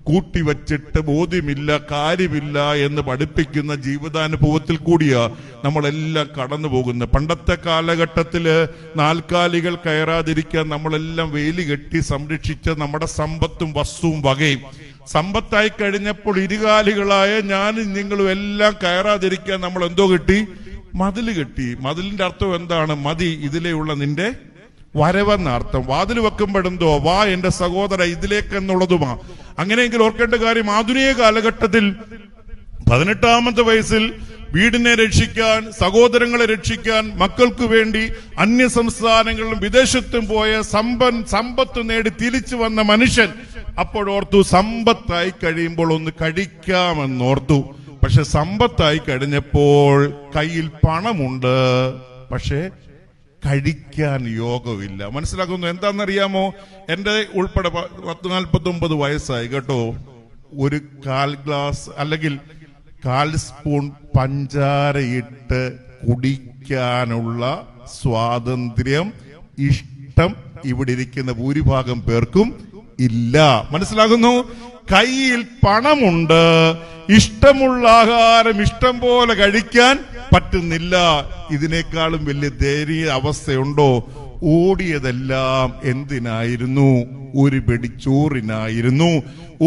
കൂട്ടിവച്ചിട്ട് ബോധ്യമില്ല, കാര്യമില്ല എന്ന് പഠിപ്പിക്കുന്ന ജീവിതാനുഭവത്തിൽ കൂടിയാ നമ്മളെല്ലാം കടന്നു പോകുന്നത്. പണ്ടത്തെ കാലഘട്ടത്തില് നാൽക്കാലികൾ കയറാതിരിക്കാൻ നമ്മളെല്ലാം വേലി കെട്ടി സംരക്ഷിച്ച നമ്മുടെ സമ്പത്തും വസ്തുവും വകയും. സമ്പത്തായി കഴിഞ്ഞപ്പോൾ ഇരുകാലികളായ ഞാനും നിങ്ങളും എല്ലാം കയറാതിരിക്കാൻ നമ്മൾ എന്തോ കെട്ടി? മതില് കെട്ടി. മതിലിന്റെ അർത്ഥം എന്താണ്? മതി, ഇതിലെയുള്ള നിന്റെ വരവെന്ന അർത്ഥം. വാതിൽ വെക്കുമ്പോഴെന്തോ വാ എന്റെ സഹോദര ഇതിലേക്കെന്നുള്ളതുമാ. അങ്ങനെയെങ്കിൽ ഓർക്കേണ്ട കാര്യം, ആധുനിക കാലഘട്ടത്തിൽ 18ാമത്തെ വയസ്സിൽ വീടിനെ രക്ഷിക്കാൻ, സഹോദരങ്ങളെ രക്ഷിക്കാൻ, മക്കൾക്ക് വേണ്ടി അന്യ സംസ്ഥാനങ്ങളിലും വിദേശത്തും പോയ സമ്പത്ത് നേടി തിരിച്ചു വന്ന മനുഷ്യൻ അപ്പോഴോർത്തു സമ്പത്തായി കഴിയുമ്പോൾ ഒന്ന് കഴിക്കാമെന്നോർത്തു. പക്ഷെ സമ്പത്തായി കഴിഞ്ഞപ്പോൾ കയ്യിൽ പണമുണ്ട്, പക്ഷെ കഴിക്കാൻ യോഗമില്ല. മനസ്സിലാക്കുന്നു എന്താണെന്നറിയാമോ? എന്റെ ഉൾപ്പെടെ 49 വയസ്സായി കേട്ടോ. ഒരു 1/4 ഗ്ലാസ് അല്ലെങ്കിൽ 1/4 സ്പൂൺ പഞ്ചാരയിട്ട് കുടിക്കാനുള്ള സ്വാതന്ത്ര്യം, ഇഷ്ടം ഇവിടെ ഇരിക്കുന്ന ഭൂരിഭാഗം പേർക്കും ഇല്ല. മനസ്സിലാകുന്നു? കയ്യിൽ പണമുണ്ട്, ഇഷ്ടമുള്ള ആഹാരം ഇഷ്ടം പോലെ കഴിക്കാൻ പറ്റുന്നില്ല. ഇതിനേക്കാളും വലിയ ദയനീയ അവസ്ഥയുണ്ടോ? ഓടിയതെല്ലാം എന്തിനായിരുന്നു? ഒരു പിടിച്ചോറിനായിരുന്നു.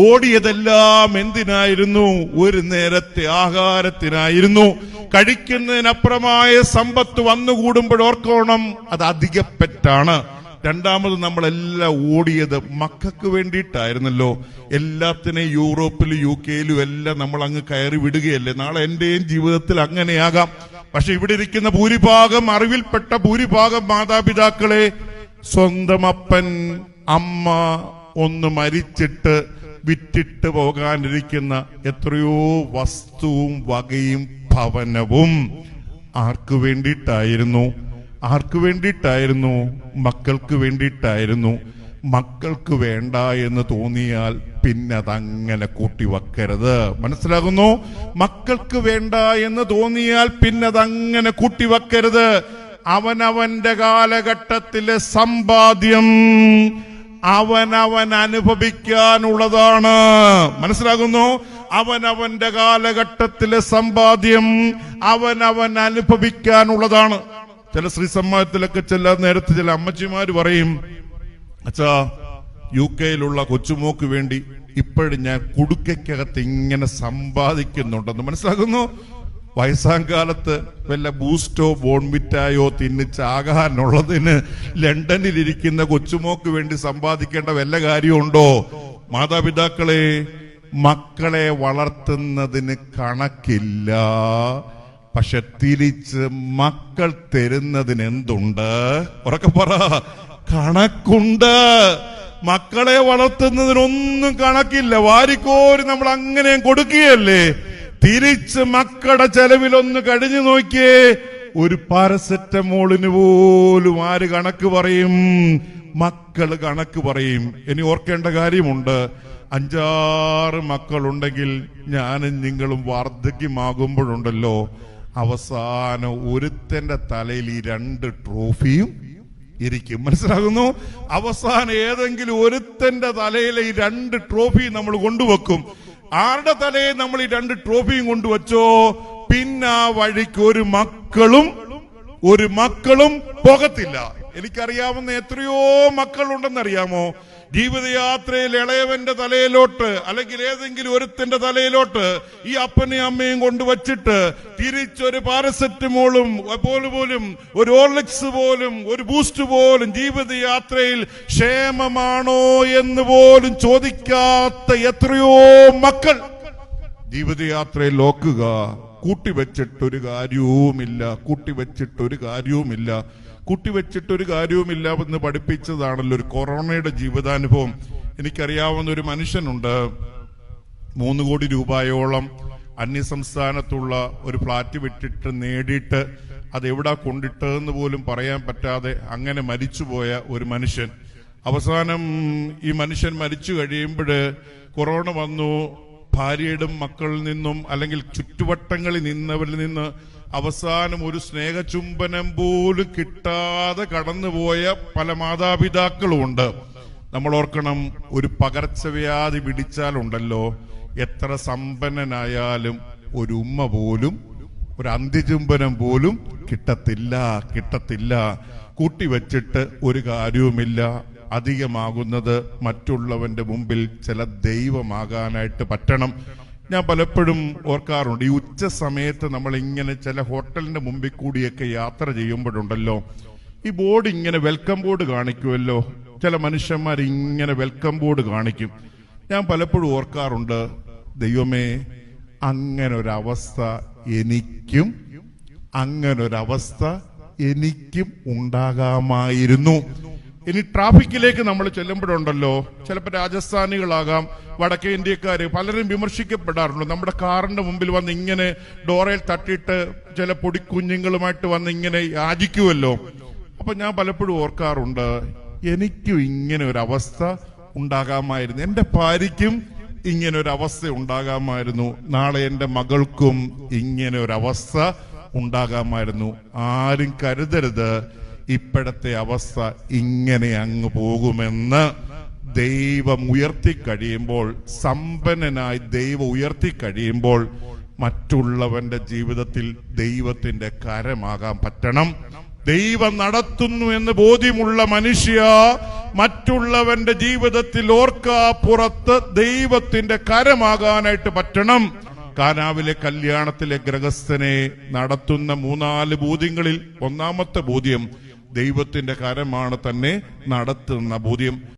ഓടിയതെല്ലാം എന്തിനായിരുന്നു? ഒരു നേരത്തെ ആഹാരത്തിനായിരുന്നു. കഴിക്കുന്നതിനപ്പുറമായ സമ്പത്ത് വന്നുകൂടുമ്പോൾ ഓർക്കണം, അത് അധികപ്പെട്ടാണ്. രണ്ടാമത് നമ്മളെല്ലാം ഓടിയത് മക്കൾക്ക് വേണ്ടിയിട്ടായിരുന്നല്ലോ. എല്ലാത്തിനെയും യൂറോപ്പിലും UK-ലും എല്ലാം നമ്മൾ അങ്ങ് കയറി വിടുകയല്ലേ. നാളെ എന്റെയും ജീവിതത്തിൽ അങ്ങനെയാകാം. പക്ഷെ ഇവിടെ ഇരിക്കുന്ന ഭൂരിഭാഗം, അറിവിൽപ്പെട്ട ഭൂരിഭാഗം മാതാപിതാക്കളെ സ്വന്തം അപ്പൻ അമ്മ ഒന്ന് മരിച്ചിട്ട് വിറ്റിട്ട് പോകാനിരിക്കുന്ന എത്രയോ വസ്തുവും വകയും ഭവനവും ആർക്കു വേണ്ടിയിട്ടായിരുന്നു? ആർക്കു വേണ്ടിയിട്ടായിരുന്നു? മക്കൾക്ക് വേണ്ടിയിട്ടായിരുന്നു. മക്കൾക്ക് വേണ്ട എന്ന് തോന്നിയാൽ പിന്നെ അതങ്ങനെ കൂട്ടിവെക്കരുത്. മനസ്സിലാകുന്നു? മക്കൾക്ക് വേണ്ട എന്ന് തോന്നിയാൽ പിന്നെ അതങ്ങനെ കൂട്ടിവെക്കരുത്. അവനവന്റെ കാലഘട്ടത്തിലെ സമ്പാദ്യം അവനവൻ അനുഭവിക്കാനുള്ളതാണ്. മനസ്സിലാകുന്നു? അവനവന്റെ കാലഘട്ടത്തിലെ സമ്പാദ്യം അവനവൻ അനുഭവിക്കാനുള്ളതാണ്. ചില ശ്രീസമ്മാനത്തിലൊക്കെ നേരത്തെ ചില അമ്മച്ചിമാര് പറയും, അച്ഛാ UK-ലുള്ള കൊച്ചുമോക്ക് വേണ്ടി ഇപ്പോഴും ഞാൻ കുടുക്കകത്ത് ഇങ്ങനെ സമ്പാദിക്കുന്നുണ്ടെന്ന്. മനസ്സിലാക്കുന്നു? വയസ്സാം കാലത്ത് വല്ല ബൂസ്റ്റോ ബോൺവിറ്റായോ തിന്നിച്ചാകാനുള്ളതിന് ലണ്ടനിലിരിക്കുന്ന കൊച്ചുമോക്ക് വേണ്ടി സമ്പാദിക്കേണ്ട വല്ല കാര്യമുണ്ടോ? മാതാപിതാക്കളെ, മക്കളെ വളർത്തുന്നതിന് കണക്കില്ല. പക്ഷെ തിരിച്ച് മക്കൾ തരുന്നതിന് എന്തുണ്ട്? ഉറക്കെ പറ, കണക്കുണ്ട്. മക്കളെ വളർത്തുന്നതിനൊന്നും കണക്കില്ല. വാരിക്കോരി നമ്മൾ അങ്ങനെ കൊടുക്കുകയല്ലേ. തിരിച്ച് മക്കളുടെ ചെലവിലൊന്ന് കഴിഞ്ഞു നോക്കിയേ. ഒരു പാരസെറ്റമോളിന് പോലും ആര് കണക്ക് പറയും? മക്കള് കണക്ക് പറയും. ഇനി ഓർക്കേണ്ട കാര്യമുണ്ട്, 5-6 മക്കളുണ്ടെങ്കിൽ ഞാനും നിങ്ങളും വാർദ്ധക്യമാകുമ്പോഴുണ്ടല്ലോ, അവസാനം ഒരുത്തന്റെ തലയിൽ ഈ 2 ട്രോഫിയും ഇരിക്കും. മനസ്സിലാകുന്നു? അവസാനം ഏതെങ്കിലും ഒരുത്തന്റെ തലയിൽ ഈ 2 ട്രോഫി നമ്മൾ കൊണ്ടുവെക്കും. ആരുടെ തലയിൽ നമ്മൾ ഈ 2 ട്രോഫിയും കൊണ്ടുവച്ചോ, പിന്നെ ആ വഴിക്ക് ഒരു മക്കളും പോകത്തില്ല. എനിക്കറിയാവുന്ന എത്രയോ മക്കളുണ്ടെന്നറിയാമോ? ജീവിതയാത്രയിൽ ഇളയവന്റെ തലയിലോട്ട് അല്ലെങ്കിൽ ഏതെങ്കിലും ഒരുത്തന്റെ തലയിലോട്ട് ഈ അപ്പനെയും അമ്മയും കൊണ്ടുവച്ചിട്ട് തിരിച്ചൊരു പാരസെറ്റമോളും പോലും ഒരു ഓർലിക്സ് പോലും ഒരു ബൂസ്റ്റ് പോലും ജീവിതയാത്രയിൽ ക്ഷേമമാണോ എന്ന് പോലും ചോദിക്കാത്ത എത്രയോ മക്കൾ ജീവിതയാത്രയിൽ നോക്കുക. കൂട്ടിവെച്ചിട്ടൊരു കാര്യവുമില്ല എന്ന് പഠിപ്പിച്ചതാണല്ലോ ഒരു കൊറോണയുടെ ജീവിതാനുഭവം. എനിക്കറിയാവുന്ന ഒരു മനുഷ്യനുണ്ട്, 3 കോടി രൂപയോളം അന്യസംസ്ഥാനത്തുള്ള ഒരു ഫ്ലാറ്റ് വിട്ടിട്ട് നേടിയിട്ട് അതെവിടാ കൊണ്ടിട്ടെന്ന് പോലും പറയാൻ പറ്റാതെ അങ്ങനെ മരിച്ചുപോയ ഒരു മനുഷ്യൻ. അവസാനം ഈ മനുഷ്യൻ മരിച്ചു കഴിയുമ്പോൾ കൊറോണ വന്നു. ഭാര്യയുടെ മക്കളിൽ നിന്നും അല്ലെങ്കിൽ ചുറ്റുവട്ടങ്ങളിൽ നിന്നവരിൽ നിന്ന് അവസാനം ഒരു സ്നേഹചുംബനം പോലും കിട്ടാതെ കടന്നുപോയ പല മാതാപിതാക്കളുമുണ്ട്. നമ്മൾ ഓർക്കണം, ഒരു പകർച്ചവ്യാധി പിടിച്ചാലുണ്ടല്ലോ, എത്ര സമ്പന്നനായാലും ഒരു ഉമ്മ പോലും, ഒരു അന്ത്യചുംബനം പോലും കിട്ടത്തില്ല. കൂട്ടിവെച്ചിട്ട് ഒരു കാര്യവുമില്ല. അധികമാകുന്നത് മറ്റുള്ളവന്റെ മുമ്പിൽ ചില ദൈവമാകാനായിട്ട് പറ്റണം. ഞാൻ പലപ്പോഴും ഓർക്കാറുണ്ട്, ഈ ഉച്ച സമയത്ത് നമ്മൾ ഇങ്ങനെ ചില ഹോട്ടലിന്റെ മുമ്പിൽ കൂടിയൊക്കെ യാത്ര ചെയ്യുമ്പോഴുണ്ടല്ലോ, ഈ ബോർഡ് ഇങ്ങനെ വെൽക്കം ബോർഡ് കാണിക്കുമല്ലോ. ചില മനുഷ്യന്മാർ ഇങ്ങനെ വെൽക്കം ബോർഡ് കാണിക്കും. ഞാൻ പലപ്പോഴും ഓർക്കാറുണ്ട്, ദൈവമേ, അങ്ങനൊരവസ്ഥ എനിക്കും ഉണ്ടാകാമായിരുന്നു. ഇനി ട്രാഫിക്കിലേക്ക് നമ്മൾ ചെല്ലുമ്പോഴുണ്ടല്ലോ, ചിലപ്പോൾ രാജസ്ഥാനികളാകാം, വടക്കേ ഇന്ത്യക്കാര്, പലരും വിമർശിക്കപ്പെടാറുണ്ട്. നമ്മുടെ കാറിന്റെ മുമ്പിൽ വന്ന് ഇങ്ങനെ ഡോറയിൽ തട്ടിയിട്ട് ചില പൊടിക്കുഞ്ഞുങ്ങളുമായിട്ട് വന്ന് ഇങ്ങനെ യാചിക്കുമല്ലോ. അപ്പൊ ഞാൻ പലപ്പോഴും ഓർക്കാറുണ്ട്, എനിക്കും ഇങ്ങനെ ഒരു അവസ്ഥ ഉണ്ടാകാമായിരുന്നു, എന്റെ ഭാര്യയ്ക്കും ഇങ്ങനെ ഒരു അവസ്ഥ ഉണ്ടാകാമായിരുന്നു, നാളെ എന്റെ മകൾക്കും ഇങ്ങനെ ഒരു അവസ്ഥ ഉണ്ടാകാമായിരുന്നു. ആരും കരുതരുത് ഇപ്പോഴത്തെ അവസ്ഥ ഇങ്ങനെ അങ്ങ് പോകുമെന്ന്. ദൈവം ഉയർത്തിക്കഴിയുമ്പോൾ, സമ്പന്നനായി ദൈവം ഉയർത്തിക്കഴിയുമ്പോൾ, മറ്റുള്ളവന്റെ ജീവിതത്തിൽ ദൈവത്തിന്റെ കരമാകാൻ പറ്റണം. ദൈവം നടത്തുന്നു എന്ന് ബോധ്യമുള്ള മനുഷ്യ, മറ്റുള്ളവന്റെ ജീവിതത്തിൽ ഓർക്കാപ്പുറത്ത് ദൈവത്തിന്റെ കരമാകാനായിട്ട് പറ്റണം. കാനാവിലെ കല്യാണത്തിലെ ഗൃഹസ്ഥനെ നടത്തുന്ന 3-4 ബോധ്യങ്ങളിൽ ഒന്നാമത്തെ ബോധ്യം ദൈവത്തിന്റെ കരമാണ് തന്നെ നടത്തുന്ന ബോധ്യം.